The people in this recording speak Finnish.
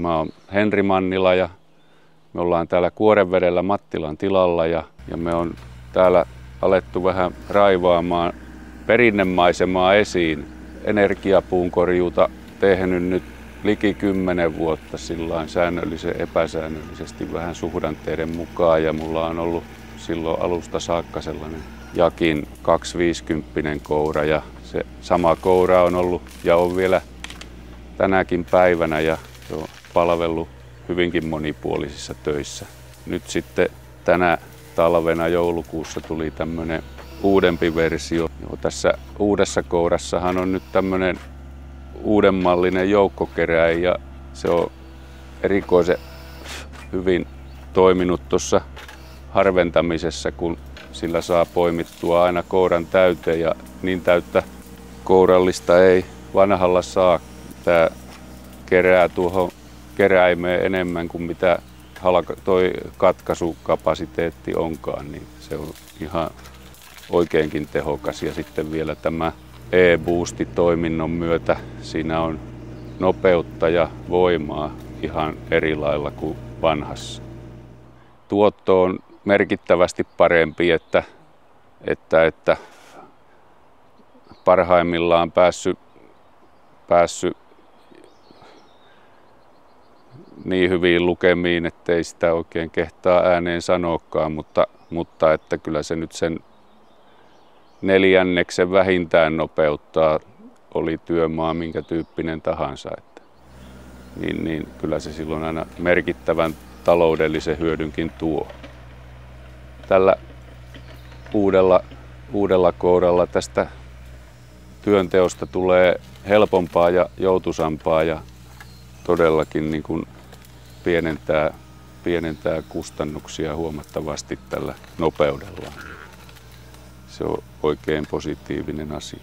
Mä oon Henri Mannila ja me ollaan täällä Kuorevedellä Mattilan tilalla ja me on täällä alettu vähän raivaamaan perinnemaisemaa esiin. Energiapuunkorjuuta tehnyt nyt liki 10 vuotta sillain säännöllisen epäsäännöllisesti vähän suhdanteiden mukaan ja mulla on ollut silloin alusta saakka sellainen Jakin 250 koura ja se sama koura on ollut ja on vielä tänäkin päivänä ja se on palvellut hyvinkin monipuolisissa töissä. Nyt sitten tänä talvena joulukuussa tuli tämmöinen uudempi versio. Tässä uudessa kourassahan on nyt tämmöinen uudenmallinen joukkokeräin ja se on erikoisen hyvin toiminut tuossa harventamisessa, kun sillä saa poimittua aina kouran täyteen ja niin täyttä kourallista ei vanhalla saa. Tämä kerää tuohon keräimeen enemmän kuin mitä toi katkaisukapasiteetti onkaan, niin se on ihan oikeinkin tehokas. Ja sitten vielä tämä e-boosti-toiminnon myötä siinä on nopeutta ja voimaa ihan eri lailla kuin vanhassa. Tuotto on merkittävästi parempi, että parhaimmillaan päässyt niin hyviin lukemiin, ettei sitä oikein kehtaa ääneen sanoakaan, mutta että kyllä se nyt sen 4 vähintään nopeuttaa, oli työmaa minkä tyyppinen tahansa. Niin kyllä se silloin aina merkittävän taloudellisen hyödynkin tuo. Tällä uudella kouralla tästä työnteosta tulee helpompaa ja joutuisampaa ja todellakin niin kuin pienentää kustannuksia huomattavasti tällä nopeudella. Se on oikein positiivinen asia.